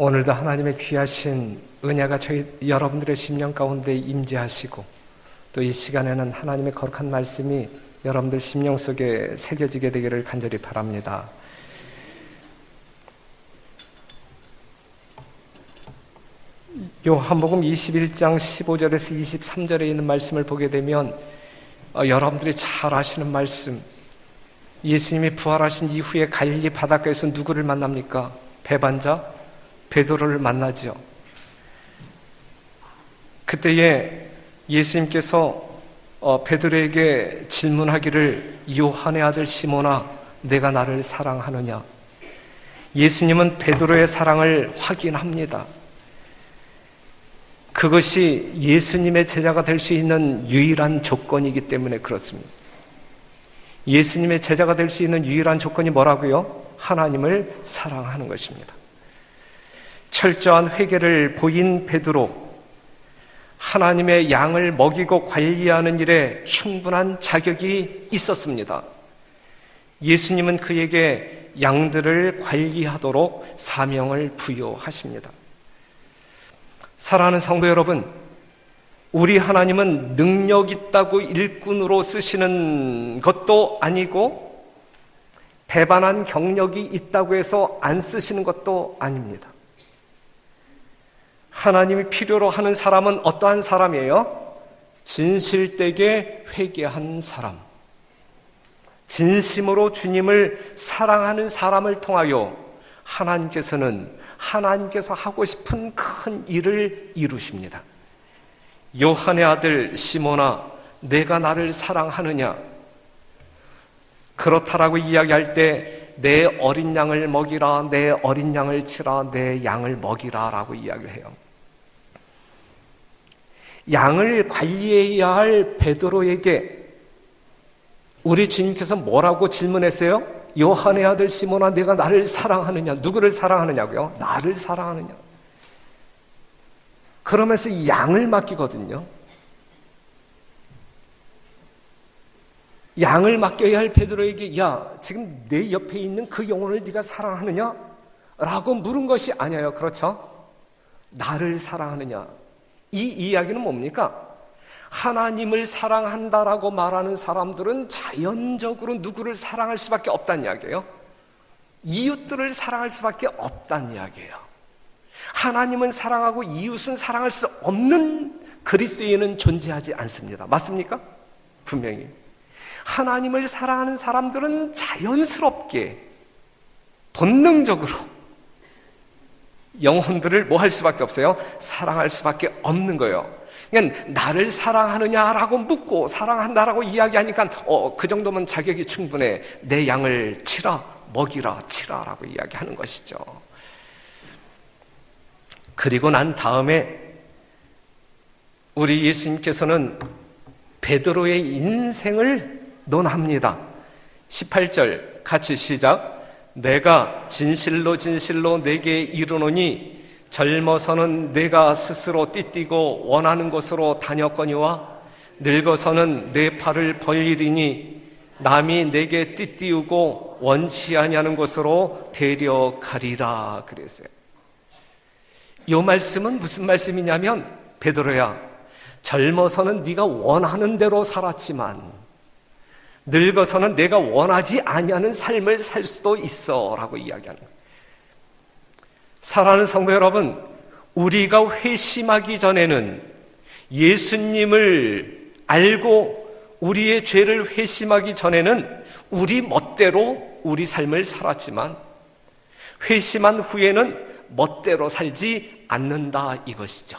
오늘도 하나님의 귀하신 은혜가 저희 여러분들의 심령 가운데 임재하시고 또 이 시간에는 하나님의 거룩한 말씀이 여러분들 심령 속에 새겨지게 되기를 간절히 바랍니다. 요한복음 21장 15절에서 23절에 있는 말씀을 보게 되면 여러분들이 잘 아시는 말씀, 예수님이 부활하신 이후에 갈릴리 바닷가에서 누구를 만납니까? 배반자 베드로를 만나죠. 그때에 예수님께서 베드로에게 질문하기를 요한의 아들 시몬아 내가 나를 사랑하느냐? 예수님은 베드로의 사랑을 확인합니다. 그것이 예수님의 제자가 될 수 있는 유일한 조건이기 때문에 그렇습니다. 예수님의 제자가 될 수 있는 유일한 조건이 뭐라고요? 하나님을 사랑하는 것입니다. 철저한 회개를 보인 베드로, 하나님의 양을 먹이고 관리하는 일에 충분한 자격이 있었습니다. 예수님은 그에게 양들을 관리하도록 사명을 부여하십니다. 사랑하는 성도 여러분, 우리 하나님은 능력 있다고 일꾼으로 쓰시는 것도 아니고 배반한 경력이 있다고 해서 안 쓰시는 것도 아닙니다. 하나님이 필요로 하는 사람은 어떠한 사람이에요? 진실되게 회개한 사람, 진심으로 주님을 사랑하는 사람을 통하여 하나님께서 하고 싶은 큰 일을 이루십니다. 요한의 아들 시몬아 내가 나를 사랑하느냐? 그렇다라고 이야기할 때 내 어린 양을 먹이라, 내 어린 양을 치라, 내 양을 먹이라 라고 이야기를 해요. 양을 관리해야 할 베드로에게 우리 주님께서 뭐라고 질문했어요? 요한의 아들 시몬아 내가 나를 사랑하느냐? 누구를 사랑하느냐고요? 나를 사랑하느냐? 그러면서 이 양을 맡기거든요. 양을 맡겨야 할 베드로에게 야 지금 내 옆에 있는 그 영혼을 네가 사랑하느냐? 라고 물은 것이 아니에요. 그렇죠? 나를 사랑하느냐? 이 이야기는 뭡니까? 하나님을 사랑한다라고 말하는 사람들은 자연적으로 누구를 사랑할 수밖에 없다는 이야기예요. 이웃들을 사랑할 수밖에 없다는 이야기예요. 하나님은 사랑하고 이웃은 사랑할 수 없는 그리스도인은 존재하지 않습니다. 맞습니까? 분명히 하나님을 사랑하는 사람들은 자연스럽게 본능적으로 영혼들을 뭐 할 수밖에 없어요? 사랑할 수밖에 없는 거예요. 그러니까 나를 사랑하느냐라고 묻고 사랑한다라고 이야기하니까 그 정도면 자격이 충분해. 내 양을 치라, 먹이라, 치라라고 이야기하는 것이죠. 그리고 난 다음에 우리 예수님께서는 베드로의 인생을 논합니다. 18절 같이 시작. 내가 진실로 진실로 내게 이르노니 젊어서는 내가 스스로 띠띠고 원하는 곳으로 다녔거니와 늙어서는 내 팔을 벌리리니 남이 내게 띠띠우고 원치 아니하는 곳으로 데려가리라 그랬어요. 이 말씀은 무슨 말씀이냐면 베드로야, 젊어서는 네가 원하는 대로 살았지만 늙어서는 내가 원하지 아니하는 삶을 살 수도 있어 라고 이야기하는 거예요. 사랑하는 성도 여러분, 우리가 회심하기 전에는 예수님을 알고 우리의 죄를 회심하기 전에는 우리 멋대로 우리 삶을 살았지만 회심한 후에는 멋대로 살지 않는다 이것이죠.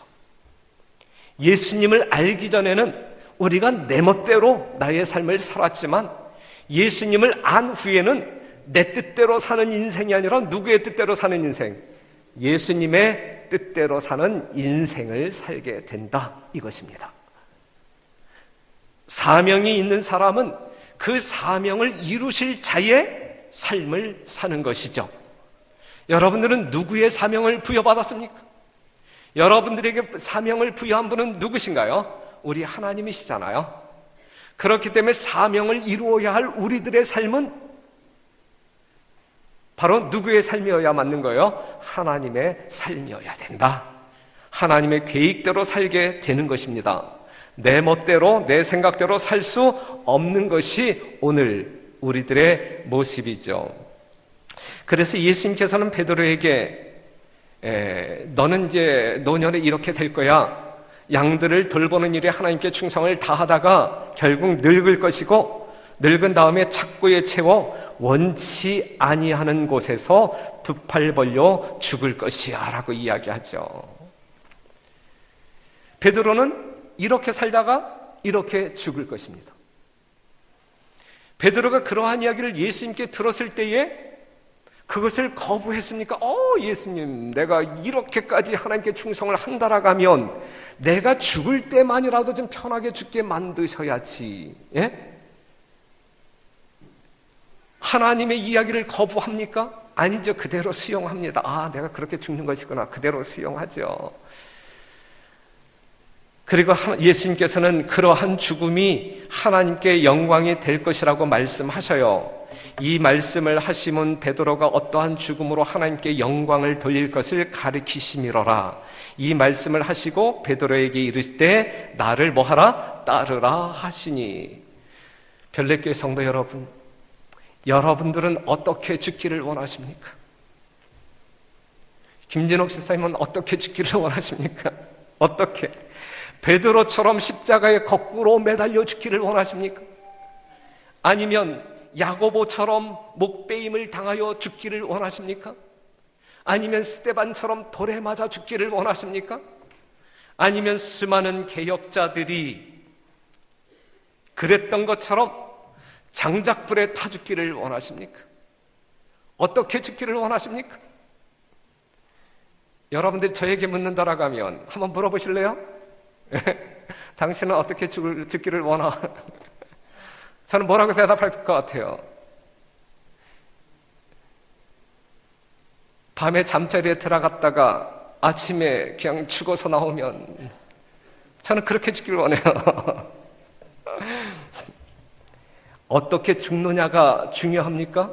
예수님을 알기 전에는 우리가 내 멋대로 나의 삶을 살았지만 예수님을 안 후에는 내 뜻대로 사는 인생이 아니라 누구의 뜻대로 사는 인생? 예수님의 뜻대로 사는 인생을 살게 된다 이것입니다. 사명이 있는 사람은 그 사명을 이루실 자의 삶을 사는 것이죠. 여러분들은 누구의 사명을 부여받았습니까? 여러분들에게 사명을 부여한 분은 누구신가요? 우리 하나님이시잖아요. 그렇기 때문에 사명을 이루어야 할 우리들의 삶은 바로 누구의 삶이어야 맞는 거예요? 하나님의 삶이어야 된다. 하나님의 계획대로 살게 되는 것입니다. 내 멋대로 내 생각대로 살 수 없는 것이 오늘 우리들의 모습이죠. 그래서 예수님께서는 베드로에게 너는 이제 노년에 이렇게 될 거야. 양들을 돌보는 일에 하나님께 충성을 다하다가 결국 늙을 것이고 늙은 다음에 착고에 채워 원치 아니하는 곳에서 두 팔 벌려 죽을 것이야 라고 이야기하죠. 베드로는 이렇게 살다가 이렇게 죽을 것입니다. 베드로가 그러한 이야기를 예수님께 들었을 때에 그것을 거부했습니까? 예수님, 내가 이렇게까지 하나님께 충성을 한다라고 하면 내가 죽을 때만이라도 좀 편하게 죽게 만드셔야지. 예? 하나님의 이야기를 거부합니까? 아니죠. 그대로 수용합니다. 내가 그렇게 죽는 것이구나. 그대로 수용하죠. 그리고 예수님께서는 그러한 죽음이 하나님께 영광이 될 것이라고 말씀하셔요. 이 말씀을 하시면 베드로가 어떠한 죽음으로 하나님께 영광을 돌릴 것을 가르치심이로라. 이 말씀을 하시고 베드로에게 이르실 때 나를 뭐하라? 따르라 하시니. 별내교회 성도 여러분, 여러분들은 어떻게 죽기를 원하십니까? 김진옥 집사님은 어떻게 죽기를 원하십니까? 어떻게? 베드로처럼 십자가에 거꾸로 매달려 죽기를 원하십니까? 아니면 야고보처럼 목베임을 당하여 죽기를 원하십니까? 아니면 스데반처럼 돌에 맞아 죽기를 원하십니까? 아니면 수많은 개혁자들이 그랬던 것처럼 장작불에 타 죽기를 원하십니까? 어떻게 죽기를 원하십니까? 여러분들이 저에게 묻는다라고 하면 한번 물어보실래요? 당신은 어떻게 죽기를 원하? 저는 뭐라고 대답할 것 같아요? 밤에 잠자리에 들어갔다가 아침에 그냥 죽어서 나오면 저는 그렇게 죽기를 원해요. 어떻게 죽느냐가 중요합니까?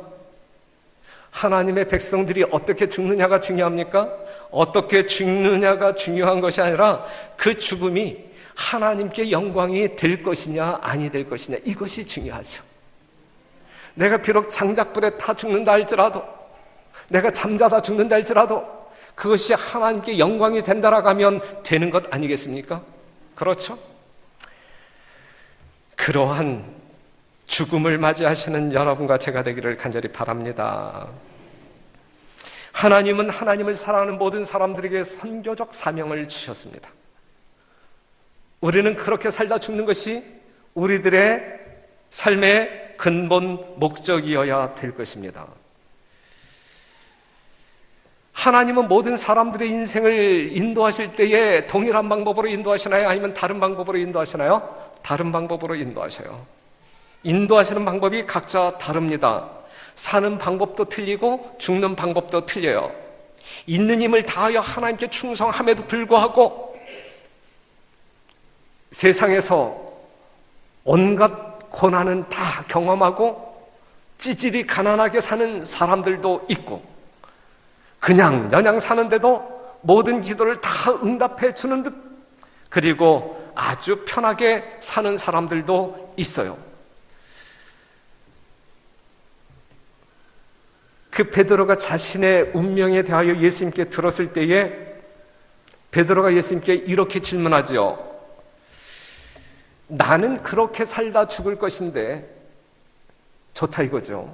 하나님의 백성들이 어떻게 죽느냐가 중요합니까? 어떻게 죽느냐가 중요한 것이 아니라 그 죽음이 하나님께 영광이 될 것이냐 아니 될 것이냐 이것이 중요하죠. 내가 비록 장작불에 타 죽는다 할지라도 내가 잠자다 죽는다 할지라도 그것이 하나님께 영광이 된다라고 하면 되는 것 아니겠습니까? 그렇죠? 그러한 죽음을 맞이하시는 여러분과 제가 되기를 간절히 바랍니다. 하나님은 하나님을 사랑하는 모든 사람들에게 선교적 사명을 주셨습니다. 우리는 그렇게 살다 죽는 것이 우리들의 삶의 근본 목적이어야 될 것입니다. 하나님은 모든 사람들의 인생을 인도하실 때에 동일한 방법으로 인도하시나요? 아니면 다른 방법으로 인도하시나요? 다른 방법으로 인도하셔요. 인도하시는 방법이 각자 다릅니다. 사는 방법도 틀리고 죽는 방법도 틀려요. 있는 힘을 다하여 하나님께 충성함에도 불구하고 세상에서 온갖 고난은 다 경험하고 찌질이 가난하게 사는 사람들도 있고, 그냥 연양 사는데도 모든 기도를 다 응답해 주는 듯, 그리고 아주 편하게 사는 사람들도 있어요. 그 베드로가 자신의 운명에 대하여 예수님께 들었을 때에 베드로가 예수님께 이렇게 질문하지요. 나는 그렇게 살다 죽을 것인데, 좋다 이거죠.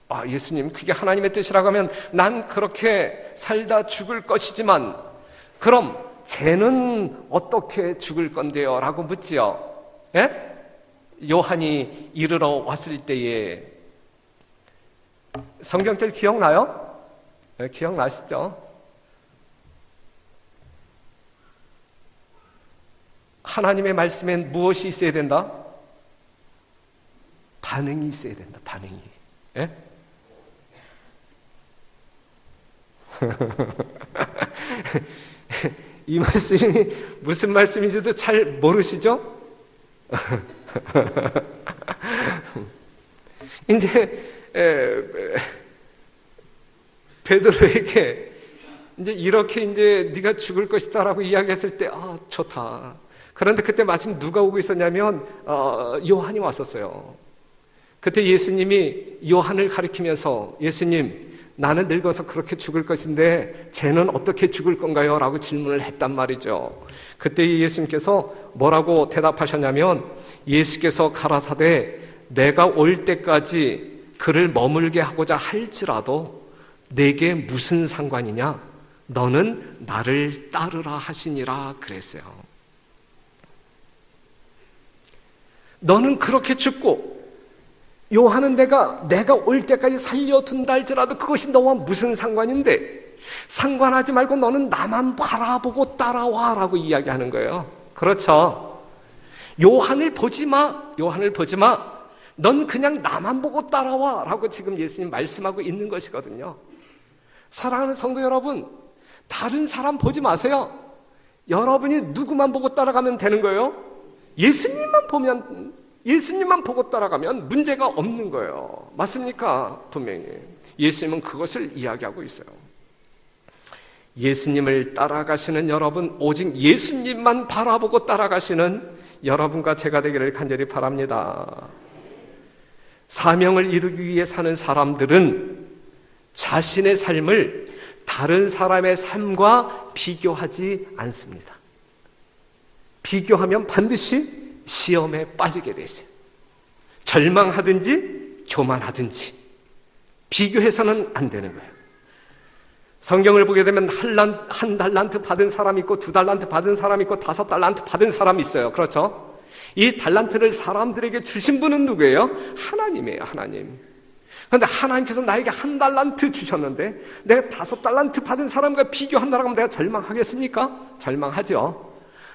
아, 예수님, 그게 하나님의 뜻이라고 하면 난 그렇게 살다 죽을 것이지만 그럼 쟤는 어떻게 죽을 건데요? 라고 묻지요. 예? 요한이 이르러 왔을 때에 성경절 기억나요? 네, 기억나시죠? 하나님의 말씀엔 무엇이 있어야 된다? 반응이 있어야 된다. 반응이. 예? 이 말씀이 무슨 말씀인지도 잘 모르시죠? 이제 베드로에게 이제 이렇게 이제 네가 죽을 것이다라고 이야기했을 때, 아, 좋다. 그런데 그때 마침 누가 오고 있었냐면 요한이 왔었어요. 그때 예수님이 요한을 가리키면서, 예수님, 나는 늙어서 그렇게 죽을 것인데 쟤는 어떻게 죽을 건가요? 라고 질문을 했단 말이죠. 그때 예수님께서 뭐라고 대답하셨냐면, 예수께서 가라사대 내가 올 때까지 그를 머물게 하고자 할지라도 내게 무슨 상관이냐? 너는 나를 따르라 하시니라 그랬어요. 너는 그렇게 죽고 요한은 내가 올 때까지 살려둔다 할지라도 그것이 너와 무슨 상관인데, 상관하지 말고 너는 나만 바라보고 따라와 라고 이야기하는 거예요. 그렇죠. 요한을 보지 마. 넌 그냥 나만 보고 따라와 라고 지금 예수님 말씀하고 있는 것이거든요. 사랑하는 성도 여러분, 다른 사람 보지 마세요. 여러분이 누구만 보고 따라가면 되는 거예요? 예수님만 보고 따라가면 문제가 없는 거예요. 맞습니까? 분명히 예수님은 그것을 이야기하고 있어요. 예수님을 따라가시는 여러분, 오직 예수님만 바라보고 따라가시는 여러분과 제가 되기를 간절히 바랍니다. 사명을 이루기 위해 사는 사람들은 자신의 삶을 다른 사람의 삶과 비교하지 않습니다. 비교하면 반드시 시험에 빠지게 되세요. 절망하든지 교만하든지 비교해서는 안 되는 거예요. 성경을 보게 되면 한 달란트 받은 사람이 있고, 2달란트 받은 사람이 있고, 5달란트 받은 사람이 있어요. 그렇죠? 이 달란트를 사람들에게 주신 분은 누구예요? 하나님이에요. 하나님. 그런데 하나님께서 나에게 1달란트 주셨는데 내가 5달란트 받은 사람과 비교한다고 하면 내가 절망하겠습니까? 절망하죠.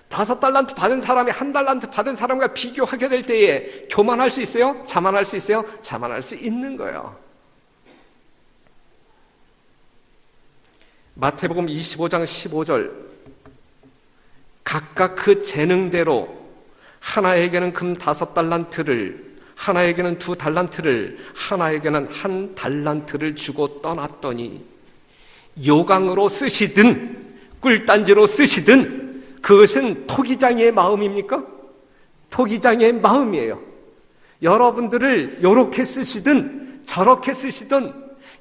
5달란트 받은 사람이 1달란트 받은 사람과 비교하게 될 때에 교만할 수 있어요? 자만할 수 있어요? 자만할 수 있는 거예요. 마태복음 25장 15절, 각각 그 재능대로 하나에게는 금 5달란트를, 하나에게는 2달란트를, 하나에게는 1달란트를 주고 떠났더니 요강으로 쓰시든 꿀단지로 쓰시든 그것은 토기장의 마음입니까? 토기장의 마음이에요. 여러분들을 요렇게 쓰시든 저렇게 쓰시든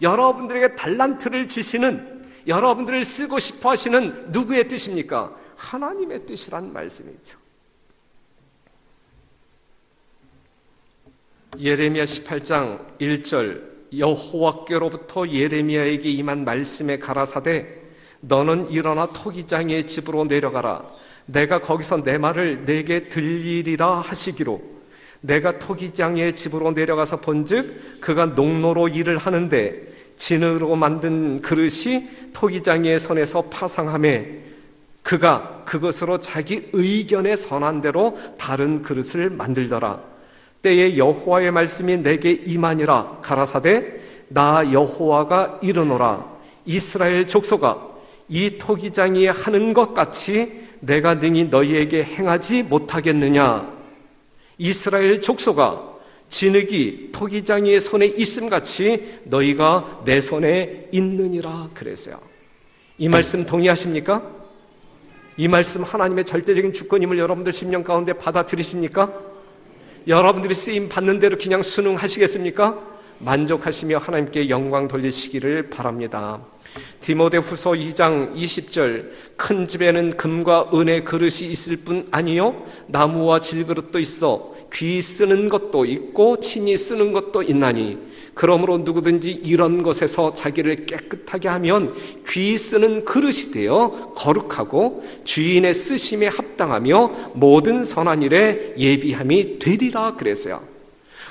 여러분들에게 달란트를 주시는, 여러분들을 쓰고 싶어 하시는 누구의 뜻입니까? 하나님의 뜻이란 말씀이죠. 예레미야 18장 1절, 여호와께로부터 예레미야에게 임한 말씀에 가라사대 너는 일어나 토기장의 집으로 내려가라. 내가 거기서 내 말을 내게 들리리라 하시기로 내가 토기장의 집으로 내려가서 본즉 그가 농로로 일을 하는데 진으로 만든 그릇이 토기장의 손에서 파상하매 그가 그것으로 자기 의견에 선한 대로 다른 그릇을 만들더라. 때에 여호와의 말씀이 내게 임하니라. 가라사대 나 여호와가 이르노라. 이스라엘 족속아 이 토기장이 하는 것 같이 내가 능히 너희에게 행하지 못하겠느냐. 이스라엘 족속아 진흙이 토기장이의 손에 있음같이 너희가 내 손에 있느니라 그랬어요. 이 말씀 동의하십니까? 이 말씀 하나님의 절대적인 주권임을 여러분들 심령 가운데 받아들이십니까? 여러분들이 쓰임 받는 대로 그냥 순응하시겠습니까? 만족하시며 하나님께 영광 돌리시기를 바랍니다. 디모데후서 2장 20절 큰 집에는 금과 은의 그릇이 있을 뿐 아니요 나무와 질그릇도 있어 귀 쓰는 것도 있고 친히 쓰는 것도 있나니 그러므로 누구든지 이런 것에서 자기를 깨끗하게 하면 귀 쓰는 그릇이 되어 거룩하고 주인의 쓰심에 합당하며 모든 선한 일에 예비함이 되리라 그랬어요.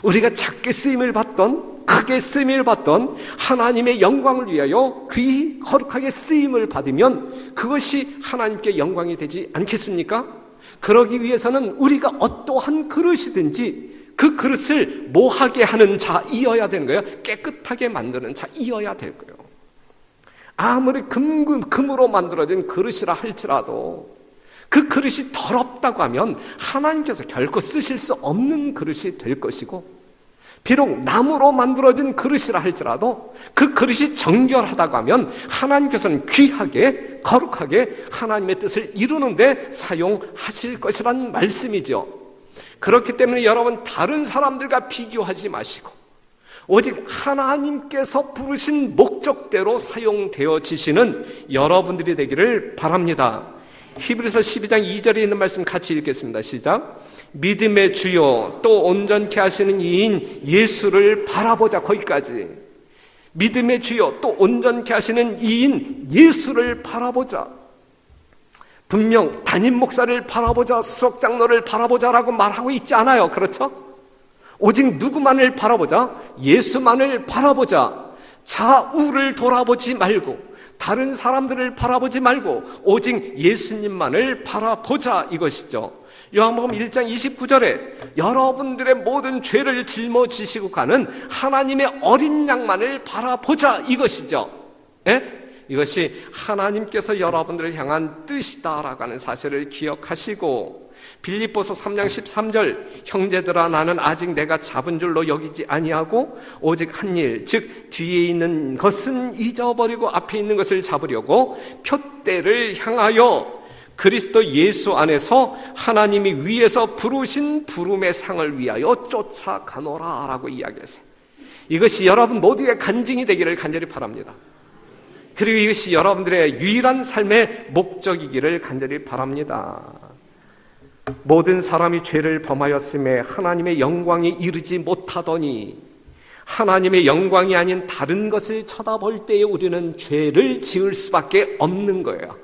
우리가 작게 쓰임을 받던 크게 쓰임을 받던 하나님의 영광을 위하여 귀히 거룩하게 쓰임을 받으면 그것이 하나님께 영광이 되지 않겠습니까? 그러기 위해서는 우리가 어떠한 그릇이든지 그 그릇을 뭐하게 하는 자이어야 되는 거예요. 깨끗하게 만드는 자이어야 될 거예요. 아무리 금으로 만들어진 그릇이라 할지라도 그 그릇이 더럽다고 하면 하나님께서 결코 쓰실 수 없는 그릇이 될 것이고 비록 나무로 만들어진 그릇이라 할지라도 그 그릇이 정결하다고 하면 하나님께서는 귀하게 거룩하게 하나님의 뜻을 이루는데 사용하실 것이란 말씀이죠. 그렇기 때문에 여러분 다른 사람들과 비교하지 마시고 오직 하나님께서 부르신 목적대로 사용되어지시는 여러분들이 되기를 바랍니다. 히브리서 12장 2절에 있는 말씀 같이 읽겠습니다. 시작. 믿음의 주요 또 온전케 하시는 이인 예수를 바라보자. 거기까지. 믿음의 주요 또 온전케 하시는 이인 예수를 바라보자. 분명 담임 목사를 바라보자, 수석 장로를 바라보자라고 말하고 있지 않아요. 그렇죠? 오직 누구만을 바라보자? 예수만을 바라보자. 좌우를 돌아보지 말고 다른 사람들을 바라보지 말고 오직 예수님만을 바라보자 이것이죠. 요한복음 1장 29절에 여러분들의 모든 죄를 짊어지시고 가는 하나님의 어린 양만을 바라보자 이것이죠. 예? 이것이 하나님께서 여러분들을 향한 뜻이다라고 하는 사실을 기억하시고 빌립보서 3장 13절 형제들아 나는 아직 내가 잡은 줄로 여기지 아니하고 오직 한 일 즉 뒤에 있는 것은 잊어버리고 앞에 있는 것을 잡으려고 표대를 향하여 그리스도 예수 안에서 하나님이 위에서 부르신 부름의 상을 위하여 쫓아가노라 라고 이야기했어요. 이것이 여러분 모두의 간증이 되기를 간절히 바랍니다. 그리고 이것이 여러분들의 유일한 삶의 목적이기를 간절히 바랍니다. 모든 사람이 죄를 범하였음에 하나님의 영광이 이르지 못하더니 하나님의 영광이 아닌 다른 것을 쳐다볼 때에 우리는 죄를 지을 수밖에 없는 거예요.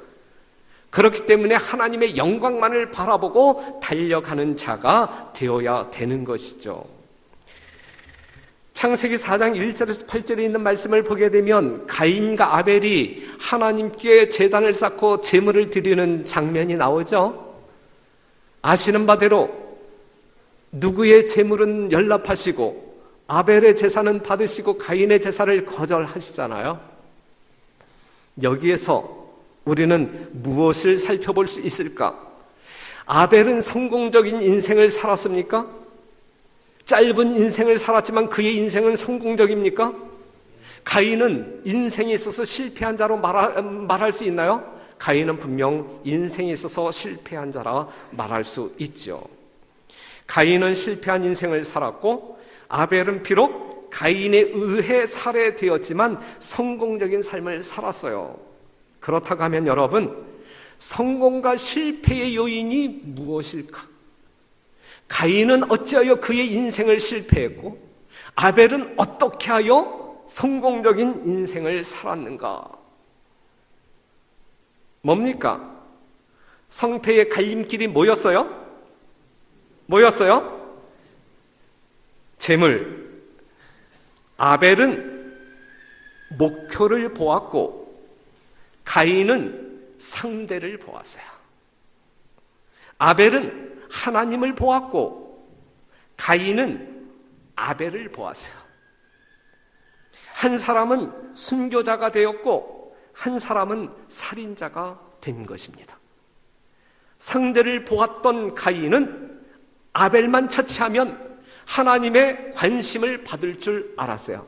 그렇기 때문에 하나님의 영광만을 바라보고 달려가는 자가 되어야 되는 것이죠. 창세기 4장 1절에서 8절에 있는 말씀을 보게 되면 가인과 아벨이 하나님께 제단을 쌓고 제물을 드리는 장면이 나오죠. 아시는 바대로 누구의 제물은 연락하시고 아벨의 제사는 받으시고 가인의 제사를 거절하시잖아요. 여기에서 우리는 무엇을 살펴볼 수 있을까? 아벨은 성공적인 인생을 살았습니까? 짧은 인생을 살았지만 그의 인생은 성공적입니까? 가인은 인생에 있어서 실패한 자로 말할 수 있나요? 가인은 분명 인생에 있어서 실패한 자라 말할 수 있죠. 가인은 실패한 인생을 살았고 아벨은 비록 가인에 의해 살해되었지만 성공적인 삶을 살았어요. 그렇다고 하면 여러분, 성공과 실패의 요인이 무엇일까? 가인은 어찌하여 그의 인생을 실패했고 아벨은 어떻게 하여 성공적인 인생을 살았는가? 뭡니까? 성패의 갈림길이 뭐였어요? 뭐였어요? 재물. 아벨은 목표를 보았고 가인은 상대를 보았어요. 아벨은 하나님을 보았고 가인은 아벨을 보았어요. 한 사람은 순교자가 되었고 한 사람은 살인자가 된 것입니다. 상대를 보았던 가인은 아벨만 처치하면 하나님의 관심을 받을 줄 알았어요.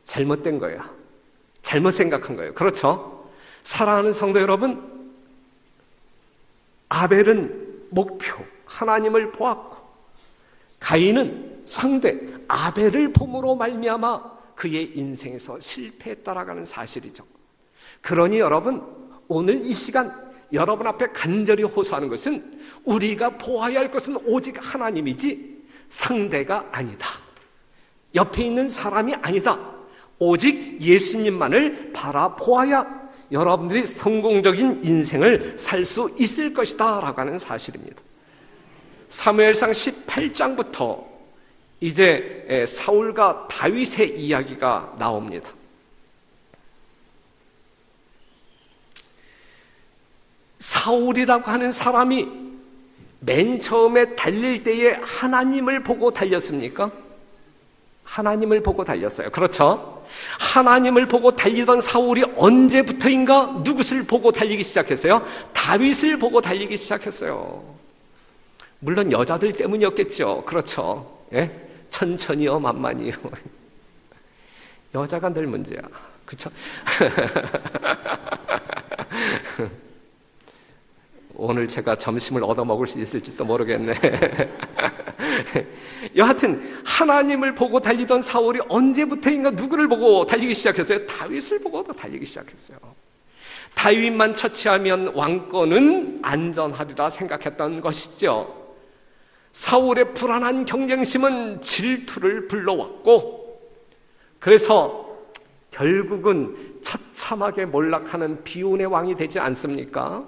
잘못된 거예요. 잘못 생각한 거예요. 그렇죠? 사랑하는 성도 여러분, 아벨은 목표, 하나님을 보았고 가인은 상대, 아벨을 봄으로 말미암아 그의 인생에서 실패했다라는 사실이죠. 그러니 여러분, 오늘 이 시간 여러분 앞에 간절히 호소하는 것은 우리가 보아야 할 것은 오직 하나님이지 상대가 아니다. 옆에 있는 사람이 아니다. 오직 예수님만을 바라보아야 여러분들이 성공적인 인생을 살 수 있을 것이다 라고 하는 사실입니다. 사무엘상 18장부터 이제 사울과 다윗의 이야기가 나옵니다. 사울이라고 하는 사람이 맨 처음에 달릴 때에 하나님을 보고 달렸습니까? 하나님을 보고 달렸어요. 그렇죠? 하나님을 보고 달리던 사울이 언제부터인가 누구를 보고 달리기 시작했어요? 다윗을 보고 달리기 시작했어요. 물론 여자들 때문이었겠죠. 그렇죠? 예? 천천히요, 만만히요. 여자가 늘 문제야. 그렇죠? 오늘 제가 점심을 얻어먹을 수 있을지도 모르겠네. 여하튼 하나님을 보고 달리던 사울이 언제부터인가 누구를 보고 달리기 시작했어요? 다윗을 보고 달리기 시작했어요. 다윗만 처치하면 왕권은 안전하리라 생각했던 것이죠. 사울의 불안한 경쟁심은 질투를 불러왔고 그래서 결국은 처참하게 몰락하는 비운의 왕이 되지 않습니까?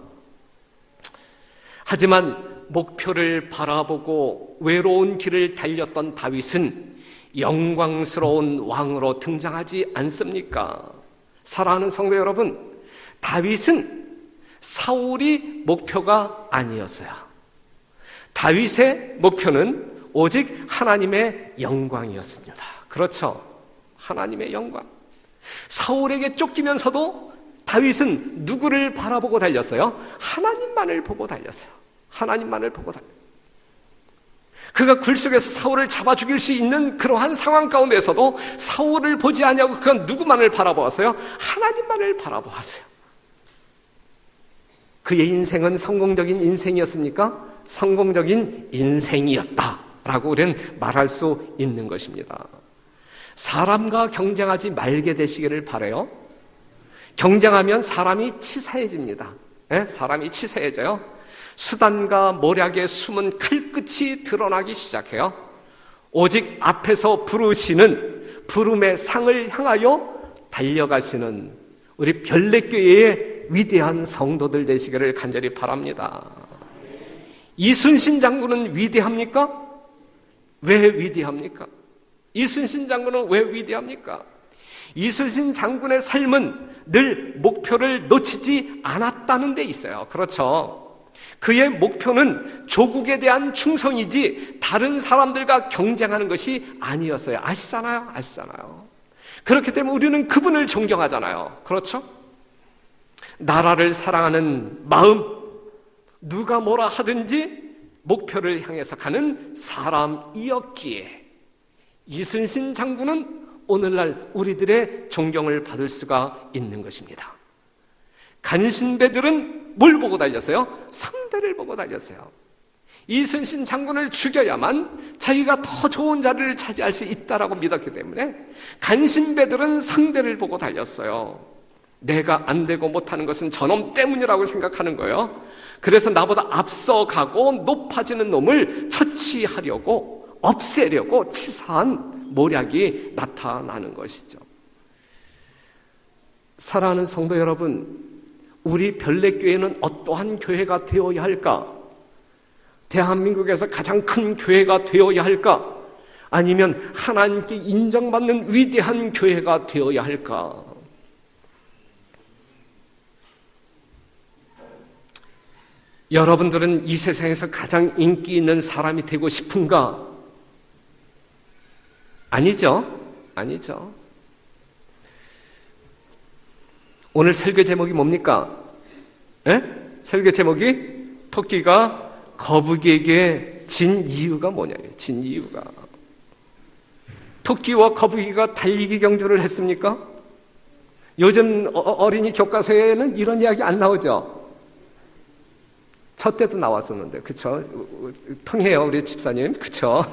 하지만 목표를 바라보고 외로운 길을 달렸던 다윗은 영광스러운 왕으로 등장하지 않습니까? 사랑하는 성도 여러분, 다윗은 사울이 목표가 아니었어요. 다윗의 목표는 오직 하나님의 영광이었습니다. 그렇죠? 하나님의 영광. 사울에게 쫓기면서도 다윗은 누구를 바라보고 달렸어요? 하나님만을 보고 달렸어요. 하나님만을 보고 달렸어요. 그가 굴 속에서 사울을 잡아 죽일 수 있는 그러한 상황 가운데서도 사울을 보지 아니하고 그가 누구만을 바라보았어요? 하나님만을 바라보았어요. 그의 인생은 성공적인 인생이었습니까? 성공적인 인생이었다라고 우리는 말할 수 있는 것입니다. 사람과 경쟁하지 말게 되시기를 바라요. 경쟁하면 사람이 치사해집니다. 네? 사람이 치사해져요. 수단과 모략의 숨은 칼끝이 드러나기 시작해요. 오직 앞에서 부르시는 부름의 상을 향하여 달려가시는 우리 별내교회의 위대한 성도들 되시기를 간절히 바랍니다. 이순신 장군은 위대합니까? 왜 위대합니까? 이순신 장군은 왜 위대합니까? 이순신 장군의 삶은 늘 목표를 놓치지 않았다는 데 있어요. 그렇죠? 그의 목표는 조국에 대한 충성이지 다른 사람들과 경쟁하는 것이 아니었어요. 아시잖아요? 아시잖아요. 그렇기 때문에 우리는 그분을 존경하잖아요. 그렇죠? 나라를 사랑하는 마음, 누가 뭐라 하든지 목표를 향해서 가는 사람이었기에 이순신 장군은 오늘날 우리들의 존경을 받을 수가 있는 것입니다. 간신배들은 뭘 보고 달렸어요? 상대를 보고 달렸어요. 이순신 장군을 죽여야만 자기가 더 좋은 자리를 차지할 수 있다라고 믿었기 때문에 간신배들은 상대를 보고 달렸어요. 내가 안 되고 못하는 것은 저놈 때문이라고 생각하는 거예요. 그래서 나보다 앞서가고 높아지는 놈을 처치하려고 없애려고 치사한 모략이 나타나는 것이죠. 사랑하는 성도 여러분, 우리 별내교회는 어떠한 교회가 되어야 할까? 대한민국에서 가장 큰 교회가 되어야 할까? 아니면 하나님께 인정받는 위대한 교회가 되어야 할까? 여러분들은 이 세상에서 가장 인기 있는 사람이 되고 싶은가? 아니죠. 아니죠. 오늘 설교 제목이 뭡니까? 에? 설교 제목이 토끼가 거북이에게 진 이유가 뭐냐예요. 진 이유가. 토끼와 거북이가 달리기 경주를 했습니까? 요즘 어린이 교과서에는 이런 이야기 안 나오죠? 저 때도 나왔었는데, 그쵸? 통해요, 우리 집사님. 그쵸?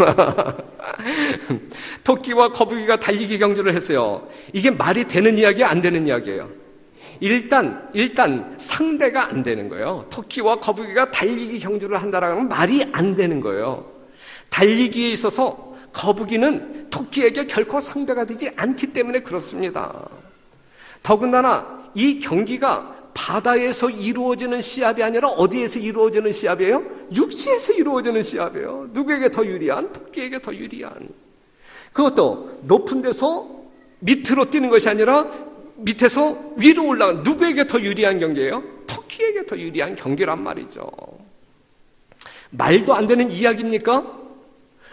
토끼와 거북이가 달리기 경주를 했어요. 이게 말이 되는 이야기, 안 되는 이야기예요? 일단 상대가 안 되는 거예요. 토끼와 거북이가 달리기 경주를 한다라는 건 말이 안 되는 거예요. 달리기에 있어서 거북이는 토끼에게 결코 상대가 되지 않기 때문에 그렇습니다. 더군다나 이 경기가 바다에서 이루어지는 시합이 아니라 어디에서 이루어지는 시합이에요? 육지에서 이루어지는 시합이에요. 누구에게 더 유리한? 토끼에게 더 유리한. 그것도 높은 데서 밑으로 뛰는 것이 아니라 밑에서 위로 올라간, 누구에게 더 유리한 경기예요? 토끼에게 더 유리한 경기란 말이죠. 말도 안 되는 이야기입니까?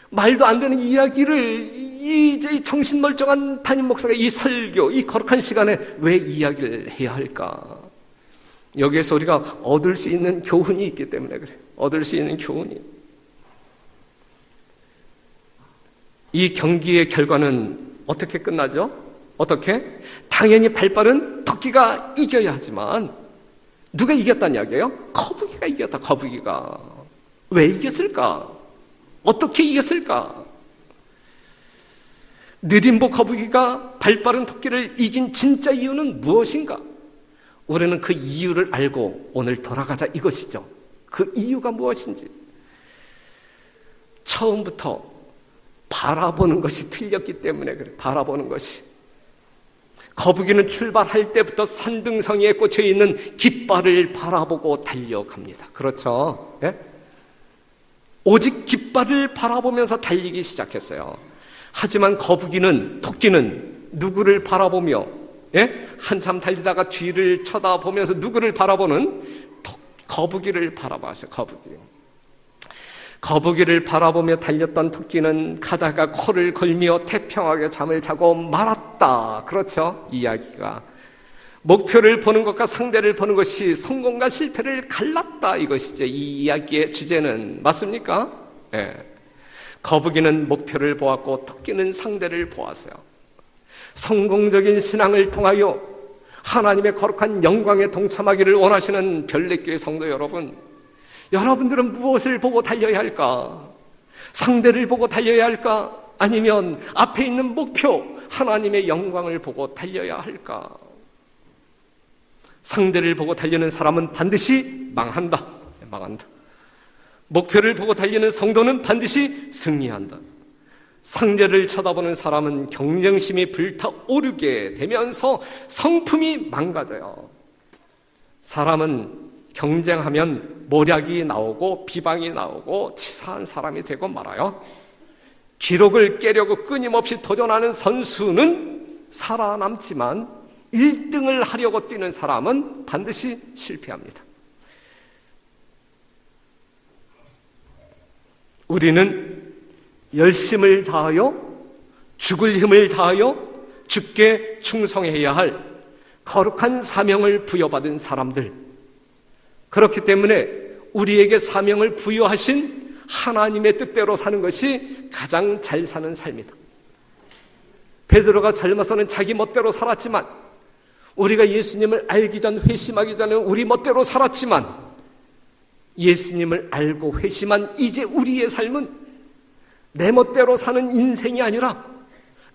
말도 안 되는 이야기를 이 정신 멀쩡한 담임 목사가 이 설교, 이 거룩한 시간에 왜 이야기를 해야 할까? 여기에서 우리가 얻을 수 있는 교훈이 있기 때문에 그래요. 얻을 수 있는 교훈이. 이 경기의 결과는 어떻게 끝나죠? 어떻게? 당연히 발빠른 토끼가 이겨야 하지만 누가 이겼다는 이야기예요? 거북이가 이겼다. 거북이가. 왜 이겼을까? 어떻게 이겼을까? 느림보 거북이가 발빠른 토끼를 이긴 진짜 이유는 무엇인가? 우리는 그 이유를 알고 오늘 돌아가자 이것이죠. 그 이유가 무엇인지. 처음부터 바라보는 것이 틀렸기 때문에 그래. 바라보는 것이. 거북이는 출발할 때부터 산등성이에 꽂혀있는 깃발을 바라보고 달려갑니다. 그렇죠? 예? 오직 깃발을 바라보면서 달리기 시작했어요. 하지만 토끼는 누구를 바라보며, 예? 한참 달리다가 뒤를 쳐다보면서 누구를 바라보는? 거북이를 바라봤어요. 거북이를 바라보며 달렸던 토끼는 가다가 코를 걸며 태평하게 잠을 자고 말았다. 그렇죠? 이야기가. 목표를 보는 것과 상대를 보는 것이 성공과 실패를 갈랐다. 이것이죠. 이 이야기의 주제는. 맞습니까? 예. 거북이는 목표를 보았고 토끼는 상대를 보았어요. 성공적인 신앙을 통하여 하나님의 거룩한 영광에 동참하기를 원하시는 별내교회 성도 여러분, 여러분들은 무엇을 보고 달려야 할까? 상대를 보고 달려야 할까? 아니면 앞에 있는 목표, 하나님의 영광을 보고 달려야 할까? 상대를 보고 달리는 사람은 반드시 망한다. 목표를 보고 달리는 성도는 반드시 승리한다. 상대를 쳐다보는 사람은 경쟁심이 불타오르게 되면서 성품이 망가져요. 사람은 경쟁하면 모략이 나오고 비방이 나오고 치사한 사람이 되고 말아요. 기록을 깨려고 끊임없이 도전하는 선수는 살아남지만 1등을 하려고 뛰는 사람은 반드시 실패합니다. 우리는 열심을 다하여 죽을 힘을 다하여 주께 충성해야 할 거룩한 사명을 부여받은 사람들, 그렇기 때문에 우리에게 사명을 부여하신 하나님의 뜻대로 사는 것이 가장 잘 사는 삶이다. 베드로가 젊어서는 자기 멋대로 살았지만, 우리가 예수님을 알기 전, 회심하기 전에 우리 멋대로 살았지만, 예수님을 알고 회심한 이제 우리의 삶은 내 멋대로 사는 인생이 아니라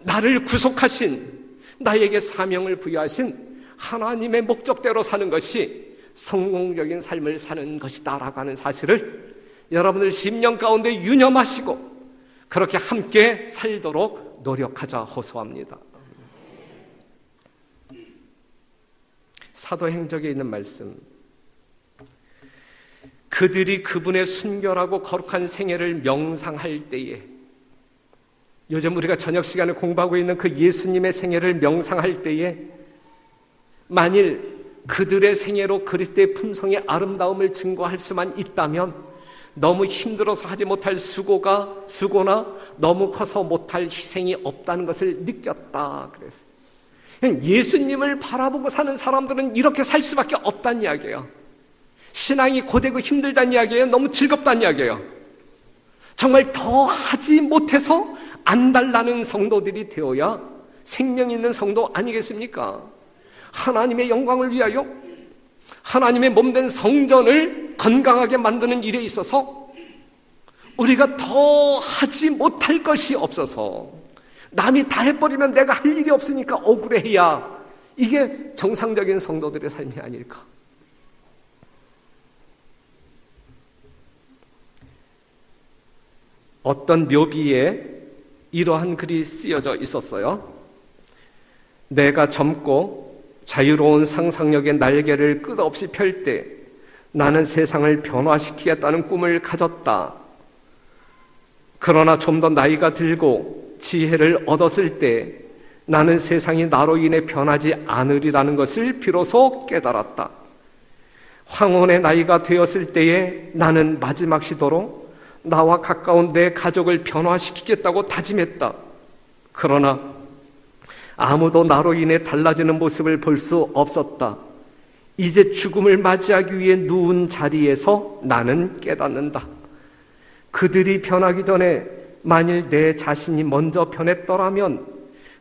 나를 구속하신, 나에게 사명을 부여하신 하나님의 목적대로 사는 것이 성공적인 삶을 사는 것이다라고 하는 사실을 여러분들 심령 가운데 유념하시고 그렇게 함께 살도록 노력하자 호소합니다. 사도행적에 있는 말씀, 그들이 그분의 순결하고 거룩한 생애를 명상할 때에, 요즘 우리가 저녁 시간에 공부하고 있는 그 예수님의 생애를 명상할 때에 만일 그들의 생애로 그리스도의 품성의 아름다움을 증거할 수만 있다면 너무 힘들어서 하지 못할 수고나 너무 커서 못할 희생이 없다는 것을 느꼈다 그랬어요. 예수님을 바라보고 사는 사람들은 이렇게 살 수밖에 없다는 이야기예요. 신앙이 고되고 힘들다는 이야기예요. 너무 즐겁다는 이야기예요. 정말 더 하지 못해서 안달나는 성도들이 되어야 생명 있는 성도 아니겠습니까? 하나님의 영광을 위하여 하나님의 몸된 성전을 건강하게 만드는 일에 있어서 우리가 더 하지 못할 것이 없어서 남이 다 해버리면 내가 할 일이 없으니까 억울해야, 이게 정상적인 성도들의 삶이 아닐까. 어떤 묘비에 이러한 글이 쓰여져 있었어요. 내가 젊고 자유로운 상상력의 날개를 끝없이 펼 때 나는 세상을 변화시키겠다는 꿈을 가졌다. 그러나 좀 더 나이가 들고 지혜를 얻었을 때 나는 세상이 나로 인해 변하지 않으리라는 것을 비로소 깨달았다. 황혼의 나이가 되었을 때에 나는 마지막 시도로 나와 가까운 내 가족을 변화시키겠다고 다짐했다. 그러나 아무도 나로 인해 달라지는 모습을 볼 수 없었다. 이제 죽음을 맞이하기 위해 누운 자리에서 나는 깨닫는다. 그들이 변하기 전에 만일 내 자신이 먼저 변했더라면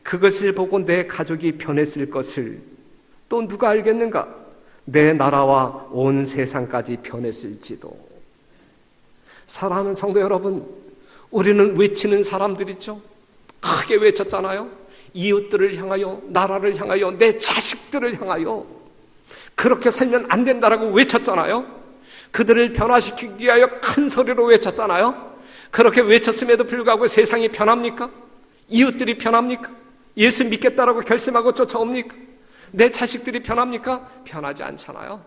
그것을 보고 내 가족이 변했을 것을 또 누가 알겠는가? 내 나라와 온 세상까지 변했을지도. 사랑하는 성도 여러분, 우리는 외치는 사람들이죠. 크게 외쳤잖아요. 이웃들을 향하여, 나라를 향하여, 내 자식들을 향하여 그렇게 살면 안 된다라고 외쳤잖아요. 그들을 변화시키기 위하여 큰 소리로 외쳤잖아요. 그렇게 외쳤음에도 불구하고 세상이 변합니까? 이웃들이 변합니까? 예수 믿겠다라고 결심하고 쫓아옵니까? 내 자식들이 변합니까? 변하지 않잖아요.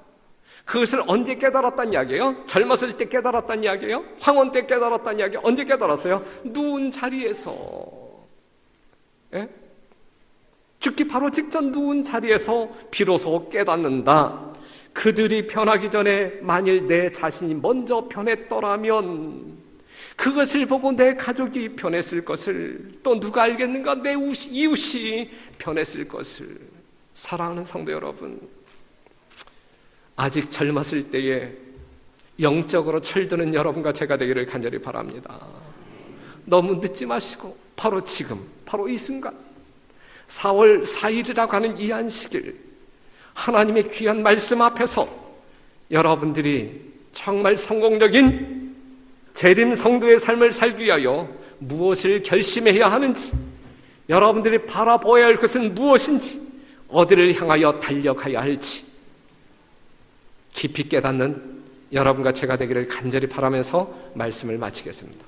그것을 언제 깨달았단 이야기예요? 젊었을 때 깨달았단 이야기예요? 황혼 때 깨달았단 이야기예요? 언제 깨달았어요? 누운 자리에서. 예? 죽기 바로 직전 누운 자리에서 비로소 깨닫는다. 그들이 변하기 전에 만일 내 자신이 먼저 변했더라면 그것을 보고 내 가족이 변했을 것을 또 누가 알겠는가? 내 이웃이 변했을 것을. 사랑하는 성도 여러분, 아직 젊었을 때에 영적으로 철드는 여러분과 제가 되기를 간절히 바랍니다. 너무 늦지 마시고 바로 지금, 바로 이 순간 4월 4일이라고 하는 이 안식일, 하나님의 귀한 말씀 앞에서 여러분들이 정말 성공적인 재림 성도의 삶을 살기 위하여 무엇을 결심해야 하는지, 여러분들이 바라보아야 할 것은 무엇인지, 어디를 향하여 달려가야 할지 깊이 깨닫는 여러분과 제가 되기를 간절히 바라면서 말씀을 마치겠습니다.